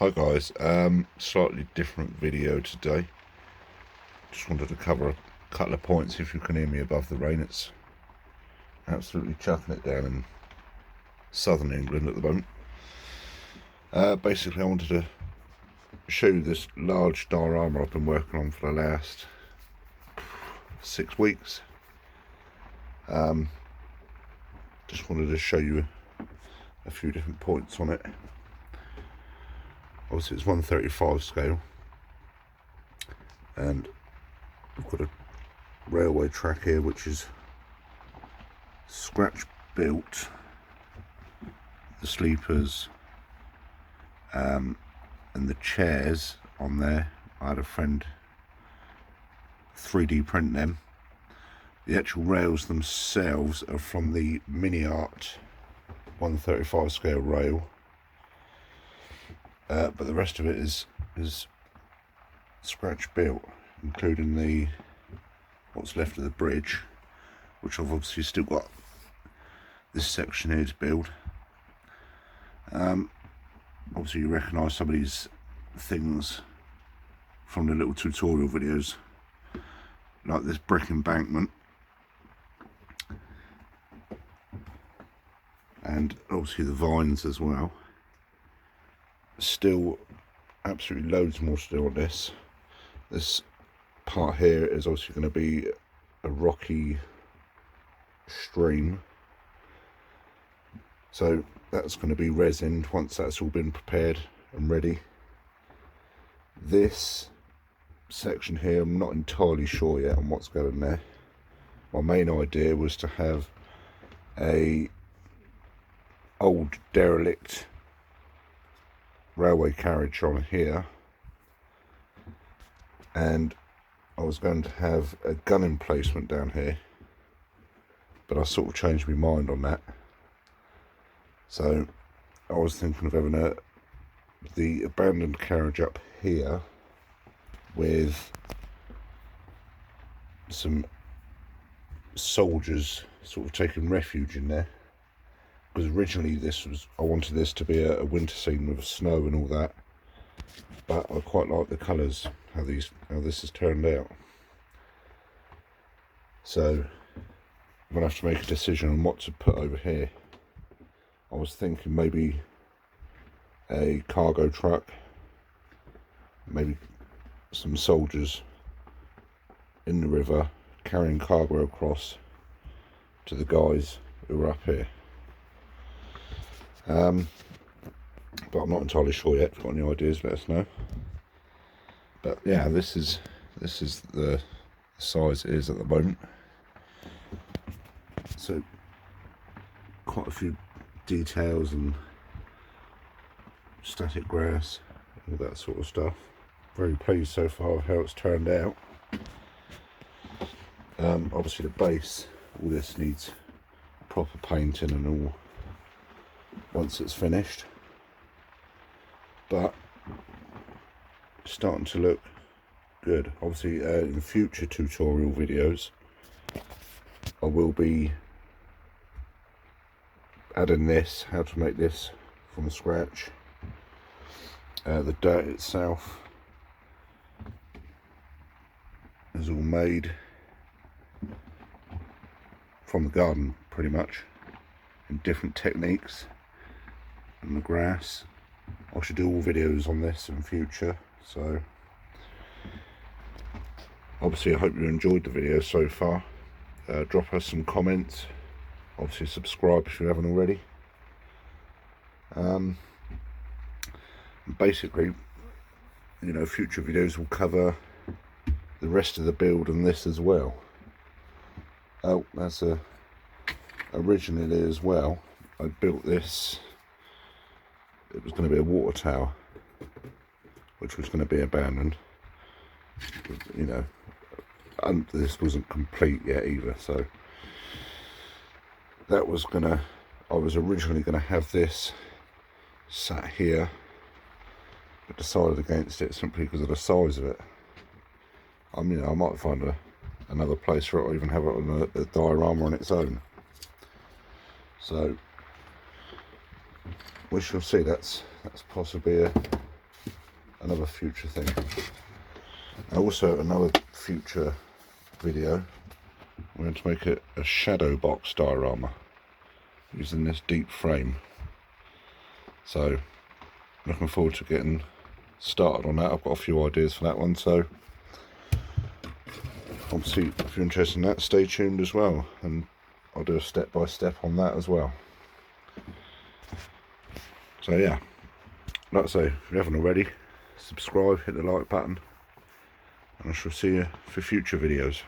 Hi guys, slightly different video today. Just wanted to cover a couple of points. If you can hear me above the rain, it's absolutely chucking it down in southern England at the moment. Basically I wanted to show you this large diorama I've been working on for the last 6 weeks. Just wanted to show you a few different points on it. Obviously it's 1/35 scale, and we've got a railway track here which is scratch built. The sleepers and the chairs on there, I had a friend 3D print them. The actual rails themselves are from the Mini Art 1/35 scale rail, but the rest of it is scratch built, including the what's left of the bridge, which I've obviously still got this section here to build. Obviously you recognise some of these things from the little tutorial videos, like this brick embankment, and obviously the vines as well. Still absolutely loads more to do on this. This part here is obviously going to be a rocky stream, so that's going to be resined once that's all been prepared and ready. This section here, I'm not entirely sure yet on what's going there. My main idea was to have a old derelict railway carriage on here, and I was going to have a gun emplacement down here, but I sort of changed my mind on that. So I was thinking of having the abandoned carriage up here with some soldiers sort of taking refuge in there, because originally I wanted this to be a winter scene with snow and all that, but I quite like the colours, how this has turned out. So I'm going to have to make a decision on what to put over here. I was thinking maybe a cargo truck, maybe some soldiers in the river carrying cargo across to the guys who are up here. But I'm not entirely sure yet. If you've got any ideas, let us know. But yeah, this is the size it is at the moment. So quite a few details and static grass, all that sort of stuff. Very pleased so far with how it's turned out. Obviously the base, all this needs proper painting and all once it's finished, but it's starting to look good. Obviously in future tutorial videos I will be adding this, how to make this from scratch. The dirt itself is all made from the garden pretty much, in different techniques. And the grass, I should do all videos on this in future, so obviously I hope you enjoyed the video so far. Drop us some comments, obviously subscribe if you haven't already. Basically, you know, future videos will cover the rest of the build and this as well. Oh, that's originally as well, I built this. It was going to be a water tower, which was going to be abandoned. You know, and this wasn't complete yet either, so that was I was originally going to have this sat here, but decided against it simply because of the size of it. I mean, I might find another place for it, or even have it on a diorama on its own. So we shall see. That's possibly another future thing. Also, another future video, we're going to make a shadow box diorama using this deep frame. So, looking forward to getting started on that. I've got a few ideas for that one, so obviously if you're interested in that, stay tuned as well, and I'll do a step-by-step on that as well. So yeah, like I say, if you haven't already, subscribe, hit the like button, and I shall see you for future videos.